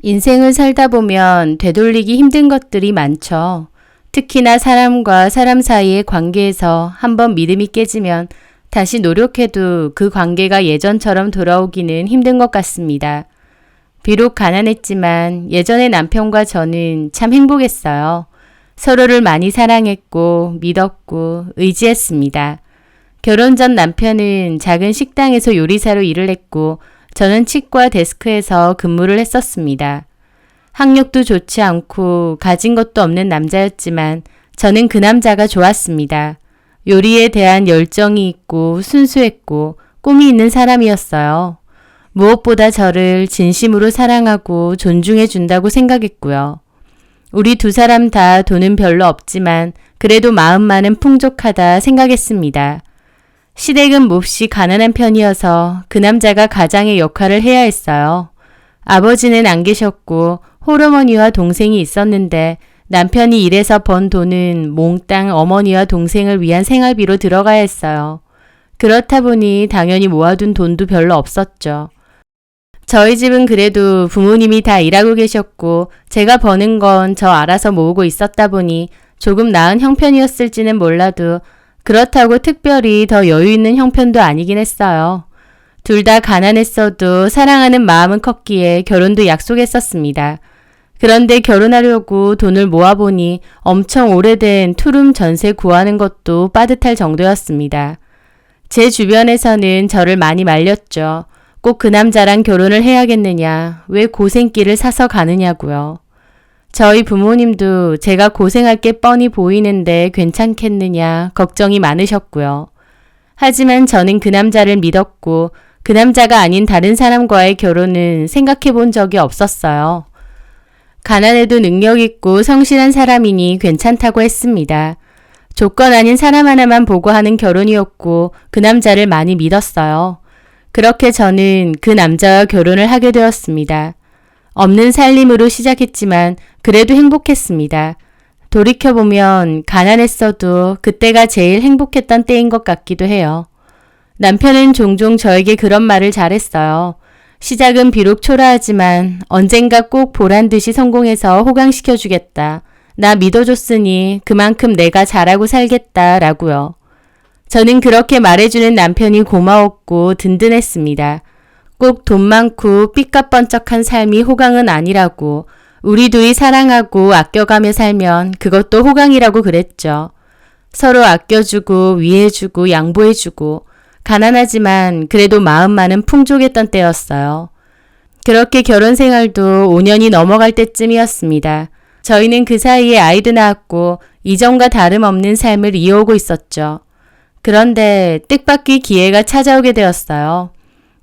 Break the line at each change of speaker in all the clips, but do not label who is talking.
인생을 살다 보면 되돌리기 힘든 것들이 많죠. 특히나 사람과 사람 사이의 관계에서 한번 믿음이 깨지면 다시 노력해도 그 관계가 예전처럼 돌아오기는 힘든 것 같습니다. 비록 가난했지만 예전의 남편과 저는 참 행복했어요. 서로를 많이 사랑했고 믿었고 의지했습니다. 결혼 전 남편은 작은 식당에서 요리사로 일을 했고 저는 치과 데스크에서 근무를 했었습니다. 학력도 좋지 않고 가진 것도 없는 남자였지만 저는 그 남자가 좋았습니다. 요리에 대한 열정이 있고 순수했고 꿈이 있는 사람이었어요. 무엇보다 저를 진심으로 사랑하고 존중해 준다고 생각했고요. 우리 두 사람 다 돈은 별로 없지만 그래도 마음만은 풍족하다 생각했습니다. 시댁은 몹시 가난한 편이어서 그 남자가 가장의 역할을 해야 했어요. 아버지는 안 계셨고 홀어머니와 동생이 있었는데 남편이 일해서 번 돈은 몽땅 어머니와 동생을 위한 생활비로 들어가야 했어요. 그렇다 보니 당연히 모아둔 돈도 별로 없었죠. 저희 집은 그래도 부모님이 다 일하고 계셨고 제가 버는 건 저 알아서 모으고 있었다 보니 조금 나은 형편이었을지는 몰라도 그렇다고 특별히 더 여유 있는 형편도 아니긴 했어요. 둘 다 가난했어도 사랑하는 마음은 컸기에 결혼도 약속했었습니다. 그런데 결혼하려고 돈을 모아보니 엄청 오래된 투룸 전세 구하는 것도 빠듯할 정도였습니다. 제 주변에서는 저를 많이 말렸죠. 꼭 그 남자랑 결혼을 해야겠느냐, 왜 고생길을 사서 가느냐고요. 저희 부모님도 제가 고생할 게 뻔히 보이는데 괜찮겠느냐 걱정이 많으셨고요. 하지만 저는 그 남자를 믿었고 그 남자가 아닌 다른 사람과의 결혼은 생각해 본 적이 없었어요. 가난해도 능력 있고 성실한 사람이니 괜찮다고 했습니다. 조건 아닌 사람 하나만 보고 하는 결혼이었고 그 남자를 많이 믿었어요. 그렇게 저는 그 남자와 결혼을 하게 되었습니다. 없는 살림으로 시작했지만 그래도 행복했습니다. 돌이켜보면 가난했어도 그때가 제일 행복했던 때인 것 같기도 해요. 남편은 종종 저에게 그런 말을 잘했어요. 시작은 비록 초라하지만 언젠가 꼭 보란 듯이 성공해서 호강시켜주겠다. 나 믿어줬으니 그만큼 내가 잘하고 살겠다 라고요. 저는 그렇게 말해주는 남편이 고마웠고 든든했습니다. 꼭 돈 많고 삐까뻔쩍한 삶이 호강은 아니라고 우리 둘이 사랑하고 아껴가며 살면 그것도 호강이라고 그랬죠. 서로 아껴주고 위해주고 양보해주고 가난하지만 그래도 마음만은 풍족했던 때였어요. 그렇게 결혼 생활도 5년이 넘어갈 때쯤이었습니다. 저희는 그 사이에 아이도 낳았고 이전과 다름없는 삶을 이어오고 있었죠. 그런데 뜻밖의 기회가 찾아오게 되었어요.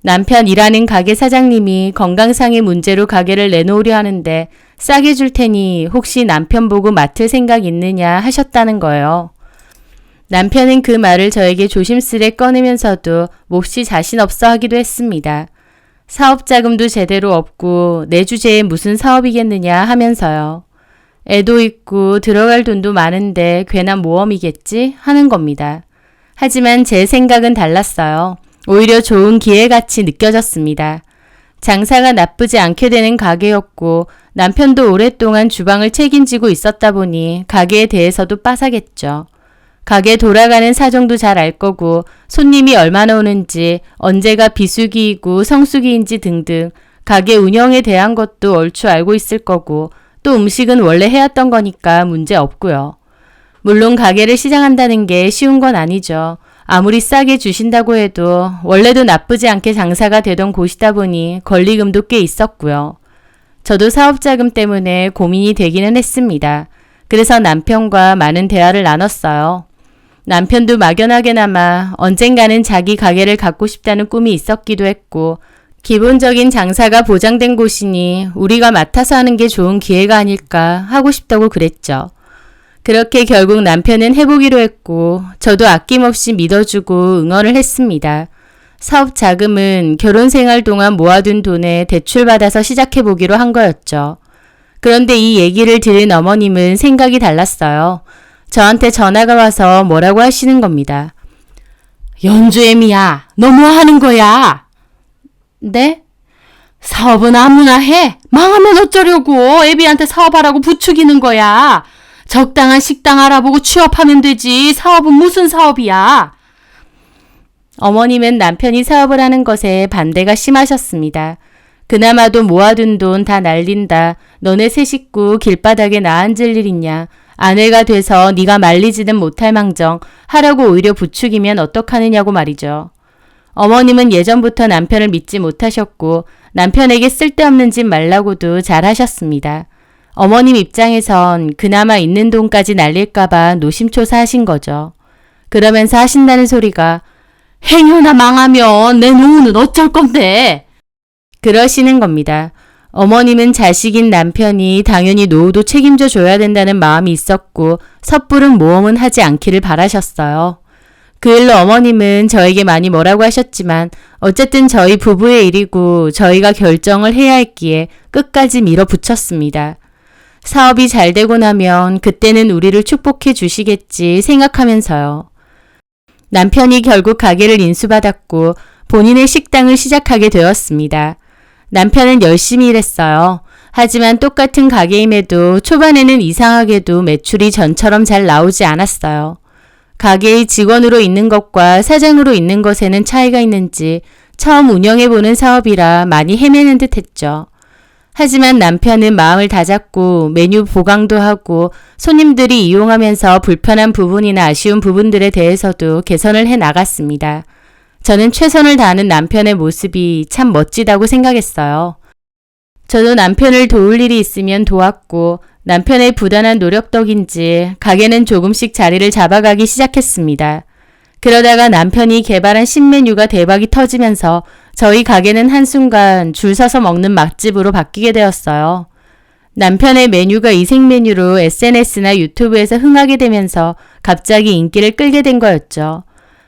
남편 일하는 가게 사장님이 건강상의 문제로 가게를 내놓으려 하는데 싸게 줄 테니 혹시 남편 보고 맡을 생각 있느냐 하셨다는 거예요. 남편은 그 말을 저에게 조심스레 꺼내면서도 몹시 자신 없어 하기도 했습니다. 사업 자금도 제대로 없고 내 주제에 무슨 사업이겠느냐 하면서요. 애도 있고 들어갈 돈도 많은데 괜한 모험이겠지 하는 겁니다. 하지만 제 생각은 달랐어요. 오히려 좋은 기회같이 느껴졌습니다. 장사가 나쁘지 않게 되는 가게였고 남편도 오랫동안 주방을 책임지고 있었다 보니 가게에 대해서도 빠삭했죠. 가게 돌아가는 사정도 잘 알 거고 손님이 얼마나 오는지 언제가 비수기이고 성수기인지 등등 가게 운영에 대한 것도 얼추 알고 있을 거고 또 음식은 원래 해왔던 거니까 문제 없고요. 물론 가게를 시작한다는 게 쉬운 건 아니죠. 아무리 싸게 주신다고 해도 원래도 나쁘지 않게 장사가 되던 곳이다 보니 권리금도 꽤 있었고요. 저도 사업자금 때문에 고민이 되기는 했습니다. 그래서 남편과 많은 대화를 나눴어요. 남편도 막연하게나마 언젠가는 자기 가게를 갖고 싶다는 꿈이 있었기도 했고 기본적인 장사가 보장된 곳이니 우리가 맡아서 하는 게 좋은 기회가 아닐까 하고 싶다고 그랬죠. 그렇게 결국 남편은 해보기로 했고 저도 아낌없이 믿어주고 응원을 했습니다. 사업 자금은 결혼 생활 동안 모아둔 돈에 대출받아서 시작해보기로 한 거였죠. 그런데 이 얘기를 들은 어머님은 생각이 달랐어요. 저한테 전화가 와서 뭐라고 하시는 겁니다. 연주애미야, 너 뭐 하는 거야? 네? 사업은 아무나 해. 망하면 어쩌려고. 애비한테 사업하라고 부추기는 거야. 적당한 식당 알아보고 취업하면 되지. 사업은 무슨 사업이야. 어머님은 남편이 사업을 하는 것에 반대가 심하셨습니다. 그나마도 모아둔 돈 다 날린다. 너네 세 식구 길바닥에 나앉을 일 있냐. 아내가 돼서 네가 말리지는 못할 망정 하라고 오히려 부추기면 어떡하느냐고 말이죠. 어머님은 예전부터 남편을 믿지 못하셨고 남편에게 쓸데없는 짓 말라고도 잘하셨습니다. 어머님 입장에선 그나마 있는 돈까지 날릴까봐 노심초사하신 거죠. 그러면서 하신다는 소리가 행여나 망하면 내 노후는 어쩔 건데. 그러시는 겁니다. 어머님은 자식인 남편이 당연히 노후도 책임져 줘야 된다는 마음이 있었고 섣부른 모험은 하지 않기를 바라셨어요. 그 일로 어머님은 저에게 많이 뭐라고 하셨지만 어쨌든 저희 부부의 일이고 저희가 결정을 해야 했기에 끝까지 밀어붙였습니다. 사업이 잘 되고 나면 그때는 우리를 축복해 주시겠지 생각하면서요. 남편이 결국 가게를 인수받았고 본인의 식당을 시작하게 되었습니다. 남편은 열심히 일했어요. 하지만 똑같은 가게임에도 초반에는 이상하게도 매출이 전처럼 잘 나오지 않았어요. 가게의 직원으로 있는 것과 사장으로 있는 것에는 차이가 있는지 처음 운영해보는 사업이라 많이 헤매는 듯 했죠. 하지만 남편은 마음을 다잡고 메뉴 보강도 하고 손님들이 이용하면서 불편한 부분이나 아쉬운 부분들에 대해서도 개선을 해 나갔습니다. 저는 최선을 다하는 남편의 모습이 참 멋지다고 생각했어요. 저도 남편을 도울 일이 있으면 도왔고 남편의 부단한 노력 덕인지 가게는 조금씩 자리를 잡아가기 시작했습니다. 그러다가 남편이 개발한 신메뉴가 대박이 터지면서 저희 가게는 한순간 줄 서서 먹는 맛집으로 바뀌게 되었어요. 남편의 메뉴가 이색 메뉴로 SNS나 유튜브에서 흥하게 되면서 갑자기 인기를 끌게 된 거였죠.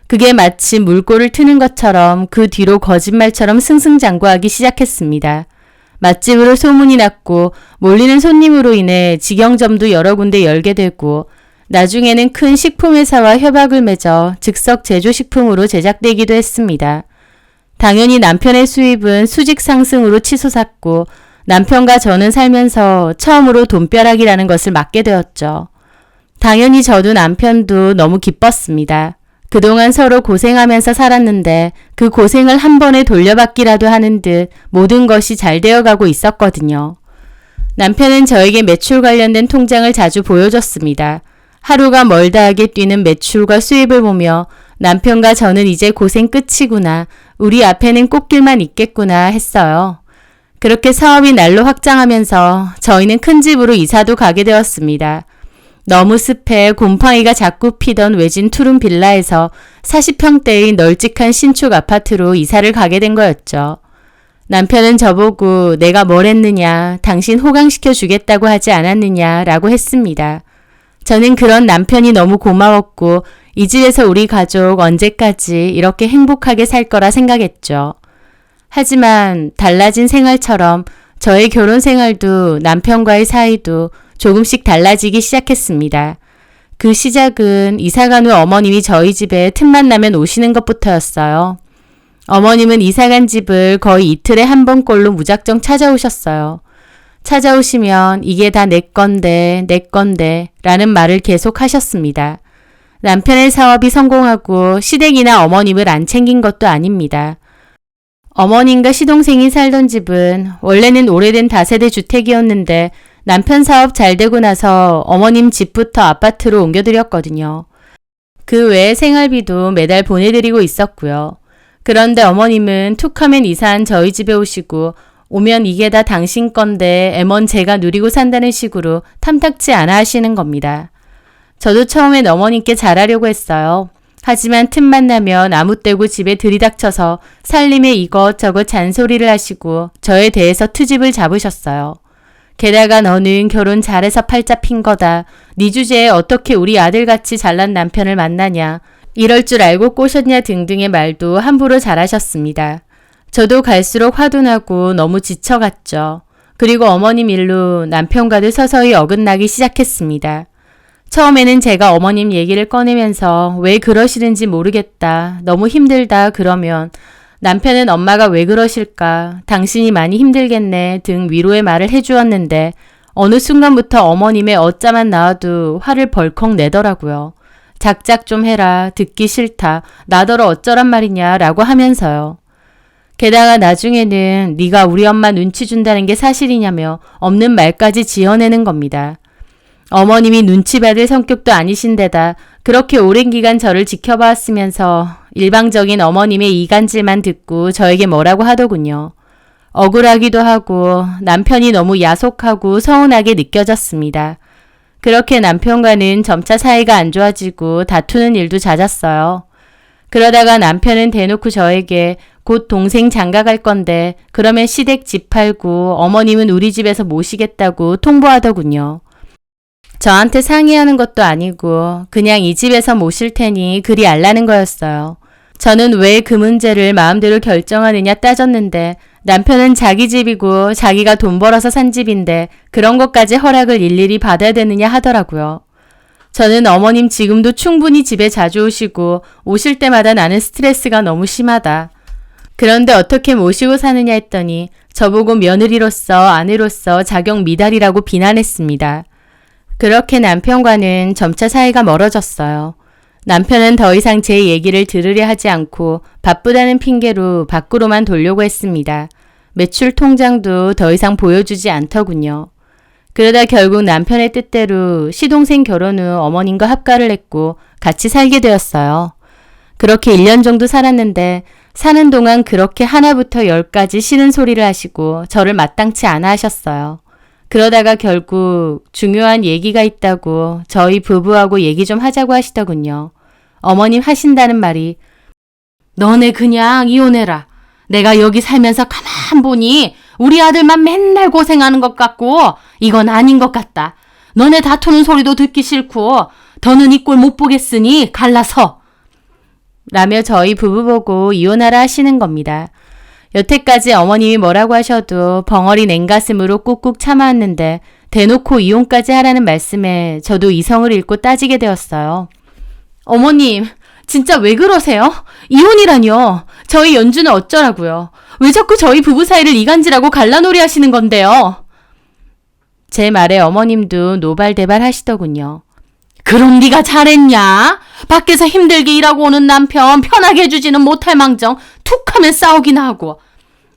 그게 마치 물꼬를 트는 것처럼 그 뒤로 거짓말처럼 승승장구하기 시작했습니다. 맛집으로 소문이 났고 몰리는 손님으로 인해 직영점도 여러 군데 열게 되고 나중에는 큰 식품회사와 협약을 맺어 즉석 제조식품으로 제작되기도 했습니다. 당연히 남편의 수입은 수직 상승으로 치솟았고 남편과 저는 살면서 처음으로 돈벼락이라는 것을 맞게 되었죠. 당연히 저도 남편도 너무 기뻤습니다. 그동안 서로 고생하면서 살았는데 그 고생을 한 번에 돌려받기라도 하는 듯 모든 것이 잘 되어가고 있었거든요. 남편은 저에게 매출 관련된 통장을 자주 보여줬습니다. 하루가 멀다하게 뛰는 매출과 수입을 보며 남편과 저는 이제 고생 끝이구나. 우리 앞에는 꽃길만 있겠구나 했어요. 그렇게 사업이 날로 확장하면서 저희는 큰 집으로 이사도 가게 되었습니다. 너무 습해 곰팡이가 자꾸 피던 외진 투룸 빌라에서 40평대의 널찍한 신축 아파트로 이사를 가게 된 거였죠. 남편은 저보고 내가 뭘 했느냐, 당신 호강시켜 주겠다고 하지 않았느냐 라고 했습니다. 저는 그런 남편이 너무 고마웠고 이 집에서 우리 가족 언제까지 이렇게 행복하게 살 거라 생각했죠. 하지만 달라진 생활처럼 저의 결혼 생활도 남편과의 사이도 조금씩 달라지기 시작했습니다. 그 시작은 이사간 후 어머님이 저희 집에 틈만 나면 오시는 것부터였어요. 어머님은 이사간 집을 거의 이틀에 한 번꼴로 무작정 찾아오셨어요. 찾아오시면 이게 다 내 건데 라는 말을 계속 하셨습니다. 남편의 사업이 성공하고 시댁이나 어머님을 안 챙긴 것도 아닙니다. 어머님과 시동생이 살던 집은 원래는 오래된 다세대 주택이었는데 남편 사업 잘 되고 나서 어머님 집부터 아파트로 옮겨드렸거든요. 그 외에 생활비도 매달 보내드리고 있었고요. 그런데 어머님은 툭하면 이사한 저희 집에 오시고 오면 이게 다 당신 건데 M1 제가 누리고 산다는 식으로 탐탁지 않아 하시는 겁니다. 저도 처음엔 어머님께 잘하려고 했어요. 하지만 틈만 나면 아무 때고 집에 들이닥쳐서 살림에 이것저것 잔소리를 하시고 저에 대해서 트집을 잡으셨어요. 게다가 너는 결혼 잘해서 팔자 핀 거다. 네 주제에 어떻게 우리 아들같이 잘난 남편을 만나냐. 이럴 줄 알고 꼬셨냐 등등의 말도 함부로 잘하셨습니다. 저도 갈수록 화도 나고 너무 지쳐갔죠. 그리고 어머님 일로 남편과도 서서히 어긋나기 시작했습니다. 처음에는 제가 어머님 얘기를 꺼내면서 왜 그러시는지 모르겠다. 너무 힘들다 그러면 남편은 엄마가 왜 그러실까, 당신이 많이 힘들겠네 등 위로의 말을 해주었는데 어느 순간부터 어머님의 어짜만 나와도 화를 벌컥 내더라고요. 작작 좀 해라, 듣기 싫다, 나더러 어쩌란 말이냐 라고 하면서요. 게다가 나중에는 네가 우리 엄마 눈치 준다는 게 사실이냐며 없는 말까지 지어내는 겁니다. 어머님이 눈치 받을 성격도 아니신데다 그렇게 오랜 기간 저를 지켜봐왔으면서 일방적인 어머님의 이간질만 듣고 저에게 뭐라고 하더군요. 억울하기도 하고 남편이 너무 야속하고 서운하게 느껴졌습니다. 그렇게 남편과는 점차 사이가 안 좋아지고 다투는 일도 잦았어요. 그러다가 남편은 대놓고 저에게 곧 동생 장가 갈 건데 그러면 시댁 집 팔고 어머님은 우리 집에서 모시겠다고 통보하더군요. 저한테 상의하는 것도 아니고 그냥 이 집에서 모실 테니 그리 알라는 거였어요. 저는 왜 그 문제를 마음대로 결정하느냐 따졌는데 남편은 자기 집이고 자기가 돈 벌어서 산 집인데 그런 것까지 허락을 일일이 받아야 되느냐 하더라고요. 저는 어머님 지금도 충분히 집에 자주 오시고 오실 때마다 나는 스트레스가 너무 심하다. 그런데 어떻게 모시고 사느냐 했더니 저보고 며느리로서 아내로서 자격 미달이라고 비난했습니다. 그렇게 남편과는 점차 사이가 멀어졌어요. 남편은 더 이상 제 얘기를 들으려 하지 않고 바쁘다는 핑계로 밖으로만 돌려고 했습니다. 매출 통장도 더 이상 보여주지 않더군요. 그러다 결국 남편의 뜻대로 시동생 결혼 후 어머님과 합가를 했고 같이 살게 되었어요. 그렇게 1년 정도 살았는데 사는 동안 그렇게 하나부터 열까지 싫은 소리를 하시고 저를 마땅치 않아 하셨어요. 그러다가 결국 중요한 얘기가 있다고 저희 부부하고 얘기 좀 하자고 하시더군요. 어머님 하신다는 말이 너네 그냥 이혼해라. 내가 여기 살면서 가만 보니 우리 아들만 맨날 고생하는 것 같고 이건 아닌 것 같다. 너네 다투는 소리도 듣기 싫고 더는 이 꼴 못 보겠으니 갈라서. 라며 저희 부부 보고 이혼하라 하시는 겁니다. 여태까지 어머님이 뭐라고 하셔도 벙어리 냉가슴으로 꾹꾹 참아왔는데 대놓고 이혼까지 하라는 말씀에 저도 이성을 잃고 따지게 되었어요. 어머님, 진짜 왜 그러세요? 이혼이라뇨. 저희 연주는 어쩌라고요. 왜 자꾸 저희 부부 사이를 이간질하고 갈라놀이 하시는 건데요. 제 말에 어머님도 노발대발 하시더군요. 그럼 네가 잘했냐? 밖에서 힘들게 일하고 오는 남편 편하게 해주지는 못할 망정 툭 하면 싸우기나 하고.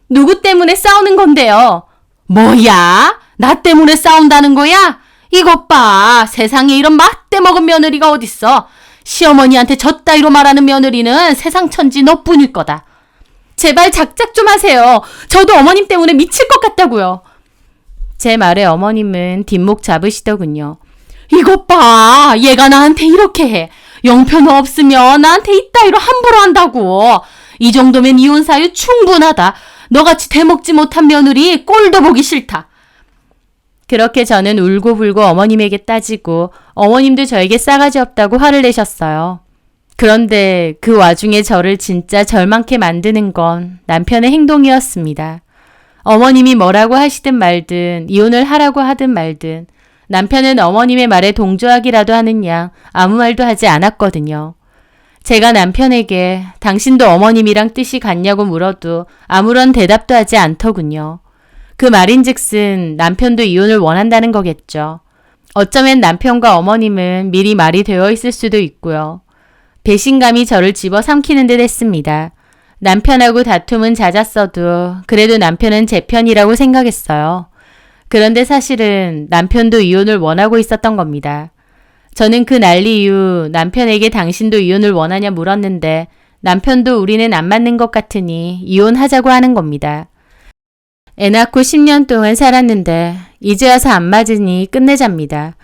누구 때문에 싸우는 건데요? 뭐야? 나 때문에 싸운다는 거야? 이것 봐. 세상에 이런 맛대 먹은 며느리가 어딨어. 시어머니한테 저 따위로 말하는 며느리는 세상 천지 너뿐일 거다. 제발 작작 좀 하세요. 저도 어머님 때문에 미칠 것 같다고요. 제 말에 어머님은 뒷목 잡으시더군요. 이것 봐. 얘가 나한테 이렇게 해. 영편호 없으면 나한테 이따위로 함부로 한다고. 이 정도면 이혼 사유 충분하다. 너같이 대먹지 못한 며느리 꼴도 보기 싫다. 그렇게 저는 울고불고 어머님에게 따지고 어머님도 저에게 싸가지 없다고 화를 내셨어요. 그런데 그 와중에 저를 진짜 절망케 만드는 건 남편의 행동이었습니다. 어머님이 뭐라고 하시든 말든 이혼을 하라고 하든 말든 남편은 어머님의 말에 동조하기라도 하는 양 아무 말도 하지 않았거든요. 제가 남편에게 당신도 어머님이랑 뜻이 같냐고 물어도 아무런 대답도 하지 않더군요. 그 말인즉슨 남편도 이혼을 원한다는 거겠죠. 어쩌면 남편과 어머님은 미리 말이 되어 있을 수도 있고요. 배신감이 저를 집어삼키는 듯 했습니다. 남편하고 다툼은 잦았어도 그래도 남편은 제 편이라고 생각했어요. 그런데 사실은 남편도 이혼을 원하고 있었던 겁니다. 저는 그 난리 이후 남편에게 당신도 이혼을 원하냐 물었는데 남편도 우리는 안 맞는 것 같으니 이혼하자고 하는 겁니다. 애 낳고 10년 동안 살았는데 이제 와서 안 맞으니 끝내자입니다.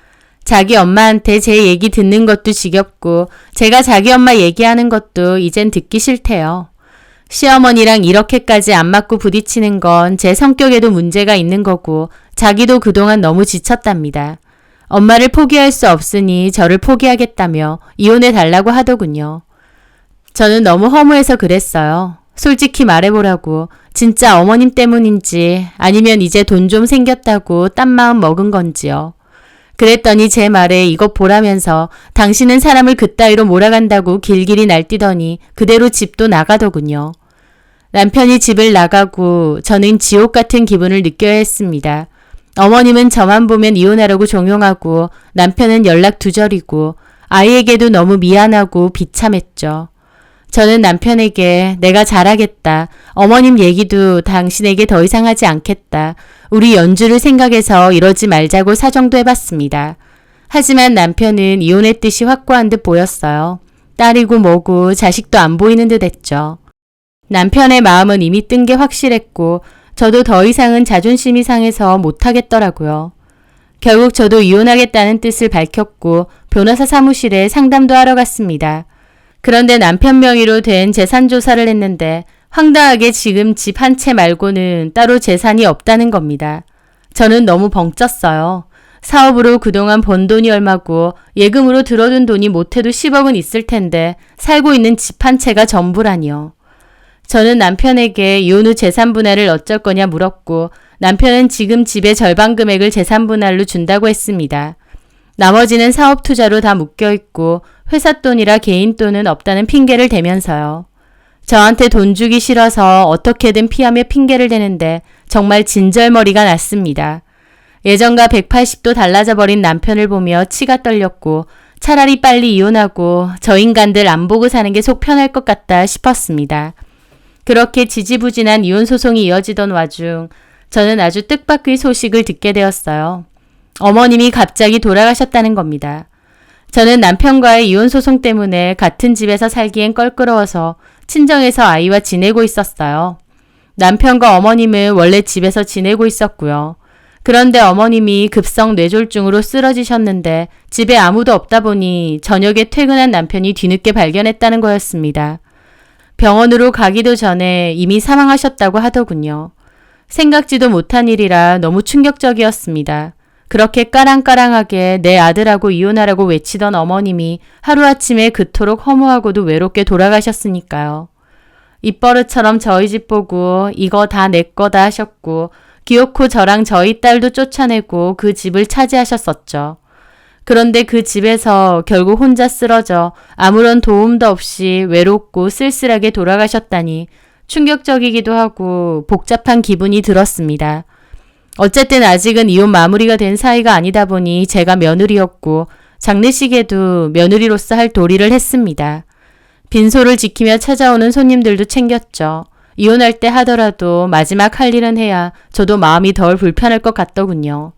자기 엄마한테 제 얘기 듣는 것도 지겹고 제가 자기 엄마 얘기하는 것도 이젠 듣기 싫대요. 시어머니랑 이렇게까지 안 맞고 부딪히는 건 제 성격에도 문제가 있는 거고 자기도 그동안 너무 지쳤답니다. 엄마를 포기할 수 없으니 저를 포기하겠다며 이혼해 달라고 하더군요. 저는 너무 허무해서 그랬어요. 솔직히 말해보라고. 진짜 어머님 때문인지 아니면 이제 돈 좀 생겼다고 딴 마음 먹은 건지요. 그랬더니 제 말에 이것 보라면서 당신은 사람을 그따위로 몰아간다고 길길이 날뛰더니 그대로 집도 나가더군요. 남편이 집을 나가고 저는 지옥 같은 기분을 느껴야 했습니다. 어머님은 저만 보면 이혼하라고 종용하고 남편은 연락 두절이고 아이에게도 너무 미안하고 비참했죠. 저는 남편에게 내가 잘하겠다. 어머님 얘기도 당신에게 더 이상 하지 않겠다. 우리 연주를 생각해서 이러지 말자고 사정도 해봤습니다. 하지만 남편은 이혼의 뜻이 확고한 듯 보였어요. 딸이고 뭐고 자식도 안 보이는 듯 했죠. 남편의 마음은 이미 뜬 게 확실했고 저도 더 이상은 자존심이 상해서 못하겠더라고요. 결국 저도 이혼하겠다는 뜻을 밝혔고 변호사 사무실에 상담도 하러 갔습니다. 그런데 남편 명의로 된 재산 조사를 했는데 황당하게 지금 집 한 채 말고는 따로 재산이 없다는 겁니다. 저는 너무 벙쪘어요. 사업으로 그동안 번 돈이 얼마고 예금으로 들어둔 돈이 못해도 10억은 있을 텐데 살고 있는 집 한 채가 전부라니요. 저는 남편에게 이혼 후 재산 분할을 어쩔 거냐 물었고 남편은 지금 집의 절반 금액을 재산 분할로 준다고 했습니다. 나머지는 사업 투자로 다 묶여있고 회사 돈이라 개인 돈은 없다는 핑계를 대면서요. 저한테 돈 주기 싫어서 어떻게든 피하며 핑계를 대는데 정말 진절머리가 났습니다. 예전과 180도 달라져 버린 남편을 보며 치가 떨렸고 차라리 빨리 이혼하고 저 인간들 안 보고 사는 게 속 편할 것 같다 싶었습니다. 그렇게 지지부진한 이혼 소송이 이어지던 와중 저는 아주 뜻밖의 소식을 듣게 되었어요. 어머님이 갑자기 돌아가셨다는 겁니다. 저는 남편과의 이혼 소송 때문에 같은 집에서 살기엔 껄끄러워서 친정에서 아이와 지내고 있었어요. 남편과 어머님은 원래 집에서 지내고 있었고요. 그런데 어머님이 급성 뇌졸중으로 쓰러지셨는데 집에 아무도 없다 보니 저녁에 퇴근한 남편이 뒤늦게 발견했다는 거였습니다. 병원으로 가기도 전에 이미 사망하셨다고 하더군요. 생각지도 못한 일이라 너무 충격적이었습니다. 그렇게 까랑까랑하게 내 아들하고 이혼하라고 외치던 어머님이 하루아침에 그토록 허무하고도 외롭게 돌아가셨으니까요. 입버릇처럼 저희 집 보고 이거 다 내 거다 하셨고 기어코 저랑 저희 딸도 쫓아내고 그 집을 차지하셨었죠. 그런데 그 집에서 결국 혼자 쓰러져 아무런 도움도 없이 외롭고 쓸쓸하게 돌아가셨다니 충격적이기도 하고 복잡한 기분이 들었습니다. 어쨌든 아직은 이혼 마무리가 된 사이가 아니다 보니 제가 며느리였고 장례식에도 며느리로서 할 도리를 했습니다. 빈소를 지키며 찾아오는 손님들도 챙겼죠. 이혼할 때 하더라도 마지막 할 일은 해야 저도 마음이 덜 불편할 것 같더군요.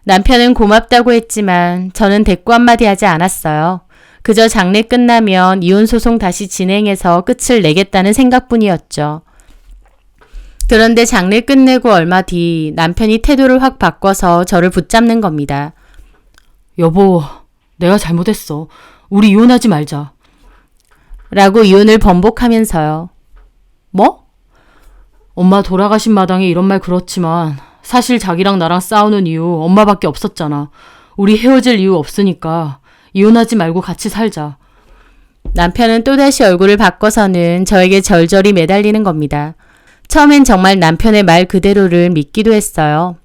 남편은 고맙다고 했지만 저는 대꾸 한마디 하지 않았어요. 그저 장례 끝나면 이혼 소송 다시 진행해서 끝을 내겠다는 생각뿐이었죠. 그런데 장례 끝내고 얼마 뒤 남편이 태도를 확 바꿔서 저를 붙잡는 겁니다. 여보, 내가 잘못했어. 우리 이혼하지 말자. 라고 이혼을 번복하면서요. 뭐? 엄마 돌아가신 마당에 이런 말 그렇지만 사실 자기랑 나랑 싸우는 이유 엄마밖에 없었잖아. 우리 헤어질 이유 없으니까 이혼하지 말고 같이 살자. 남편은 또다시 얼굴을 바꿔서는 저에게 절절히 매달리는 겁니다. 처음엔 정말 남편의 말 그대로를 믿기도 했어요.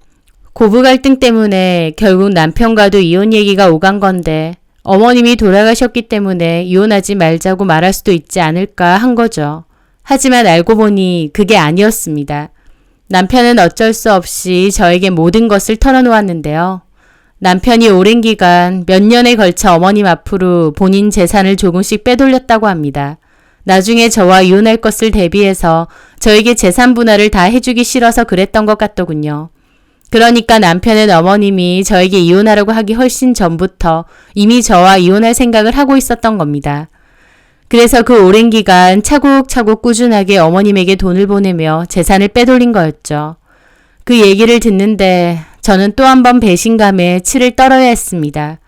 고부 갈등 때문에 결국 남편과도 이혼 얘기가 오간 건데 어머님이 돌아가셨기 때문에 이혼하지 말자고 말할 수도 있지 않을까 한 거죠. 하지만 알고 보니 그게 아니었습니다. 남편은 어쩔 수 없이 저에게 모든 것을 털어놓았는데요. 남편이 오랜 기간 몇 년에 걸쳐 어머님 앞으로 본인 재산을 조금씩 빼돌렸다고 합니다. 나중에 저와 이혼할 것을 대비해서 저에게 재산 분할을 다 해주기 싫어서 그랬던 것 같더군요. 그러니까 남편은 어머님이 저에게 이혼하라고 하기 훨씬 전부터 이미 저와 이혼할 생각을 하고 있었던 겁니다. 그래서 그 오랜 기간 차곡차곡 꾸준하게 어머님에게 돈을 보내며 재산을 빼돌린 거였죠. 그 얘기를 듣는데 저는 또 한 번 배신감에 치를 떨어야 했습니다.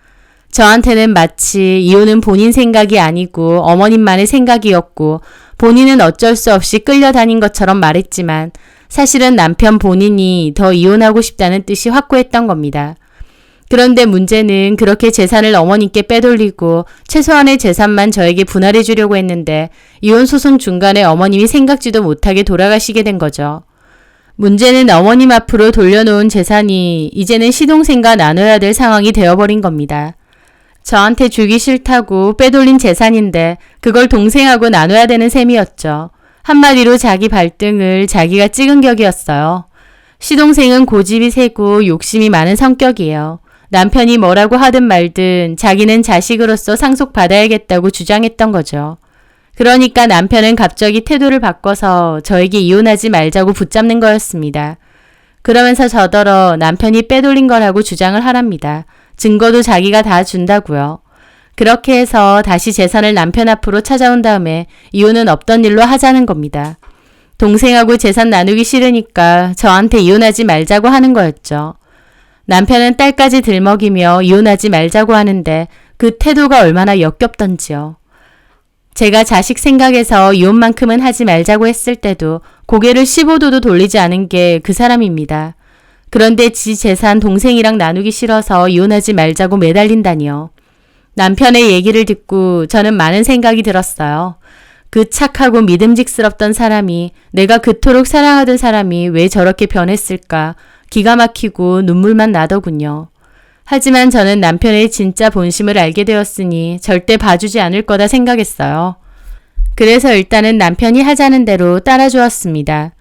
저한테는 마치 이혼은 본인 생각이 아니고 어머님만의 생각이었고 본인은 어쩔 수 없이 끌려다닌 것처럼 말했지만 사실은 남편 본인이 더 이혼하고 싶다는 뜻이 확고했던 겁니다. 그런데 문제는 그렇게 재산을 어머님께 빼돌리고 최소한의 재산만 저에게 분할해 주려고 했는데 이혼 소송 중간에 어머님이 생각지도 못하게 돌아가시게 된 거죠. 문제는 어머님 앞으로 돌려놓은 재산이 이제는 시동생과 나눠야 될 상황이 되어버린 겁니다. 저한테 주기 싫다고 빼돌린 재산인데 그걸 동생하고 나눠야 되는 셈이었죠. 한마디로 자기 발등을 자기가 찍은 격이었어요. 시동생은 고집이 세고 욕심이 많은 성격이에요. 남편이 뭐라고 하든 말든 자기는 자식으로서 상속받아야겠다고 주장했던 거죠. 그러니까 남편은 갑자기 태도를 바꿔서 저에게 이혼하지 말자고 붙잡는 거였습니다. 그러면서 저더러 남편이 빼돌린 거라고 주장을 하랍니다. 증거도 자기가 다 준다고요. 그렇게 해서 다시 재산을 남편 앞으로 찾아온 다음에 이혼은 없던 일로 하자는 겁니다. 동생하고 재산 나누기 싫으니까 저한테 이혼하지 말자고 하는 거였죠. 남편은 딸까지 들먹이며 이혼하지 말자고 하는데 그 태도가 얼마나 역겹던지요. 제가 자식 생각해서 이혼만큼은 하지 말자고 했을 때도 고개를 15도도 돌리지 않은 게 그 사람입니다. 그런데 지 재산 동생이랑 나누기 싫어서 이혼하지 말자고 매달린다니요. 남편의 얘기를 듣고 저는 많은 생각이 들었어요. 그 착하고 믿음직스럽던 사람이, 내가 그토록 사랑하던 사람이 왜 저렇게 변했을까 기가 막히고 눈물만 나더군요. 하지만 저는 남편의 진짜 본심을 알게 되었으니 절대 봐주지 않을 거다 생각했어요. 그래서 일단은 남편이 하자는 대로 따라주었습니다.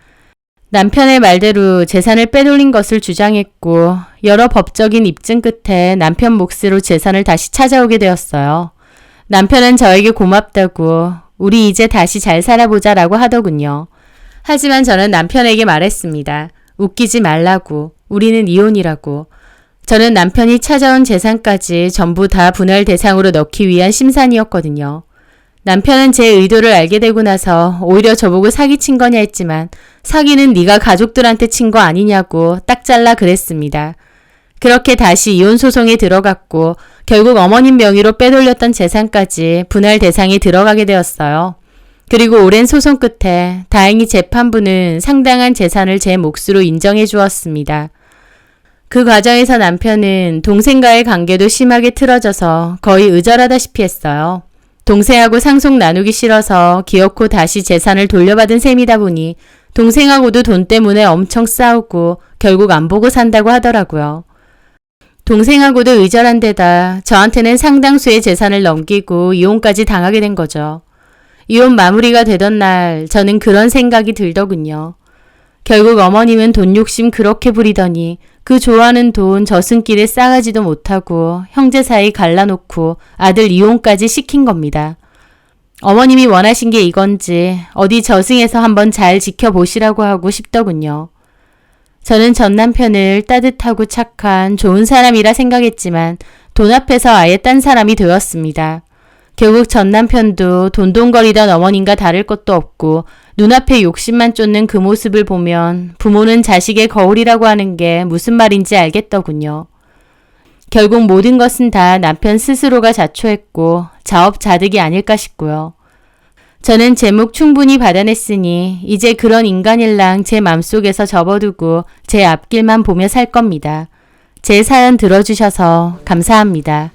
남편의 말대로 재산을 빼돌린 것을 주장했고 여러 법적인 입증 끝에 남편 몫으로 재산을 다시 찾아오게 되었어요. 남편은 저에게 고맙다고 우리 이제 다시 잘 살아보자라고 하더군요. 하지만 저는 남편에게 말했습니다. 웃기지 말라고. 우리는 이혼이라고. 저는 남편이 찾아온 재산까지 전부 다 분할 대상으로 넣기 위한 심산이었거든요. 남편은 제 의도를 알게 되고 나서 오히려 저보고 사기친 거냐 했지만 사기는 네가 가족들한테 친 거 아니냐고 딱 잘라 그랬습니다. 그렇게 다시 이혼 소송에 들어갔고 결국 어머님 명의로 빼돌렸던 재산까지 분할 대상에 들어가게 되었어요. 그리고 오랜 소송 끝에 다행히 재판부는 상당한 재산을 제 몫으로 인정해 주었습니다. 그 과정에서 남편은 동생과의 관계도 심하게 틀어져서 거의 의절하다시피 했어요. 동생하고 상속 나누기 싫어서 기어코 다시 재산을 돌려받은 셈이다 보니 동생하고도 돈 때문에 엄청 싸우고 결국 안 보고 산다고 하더라고요. 동생하고도 의절한 데다 저한테는 상당수의 재산을 넘기고 이혼까지 당하게 된 거죠. 이혼 마무리가 되던 날 저는 그런 생각이 들더군요. 결국 어머님은 돈 욕심 그렇게 부리더니 그 좋아하는 돈 저승길에 싸가지도 못하고 형제 사이 갈라놓고 아들 이혼까지 시킨 겁니다. 어머님이 원하신 게 이건지 어디 저승에서 한번 잘 지켜보시라고 하고 싶더군요. 저는 전 남편을 따뜻하고 착한 좋은 사람이라 생각했지만 돈 앞에서 아예 딴 사람이 되었습니다. 결국 전 남편도 돈돈거리던 어머님과 다를 것도 없고 눈앞에 욕심만 쫓는 그 모습을 보면 부모는 자식의 거울이라고 하는 게 무슨 말인지 알겠더군요. 결국 모든 것은 다 남편 스스로가 자초했고 자업자득이 아닐까 싶고요. 저는 제 몫 충분히 받아냈으니 이제 그런 인간일랑 제 맘속에서 접어두고 제 앞길만 보며 살 겁니다. 제 사연 들어주셔서 감사합니다.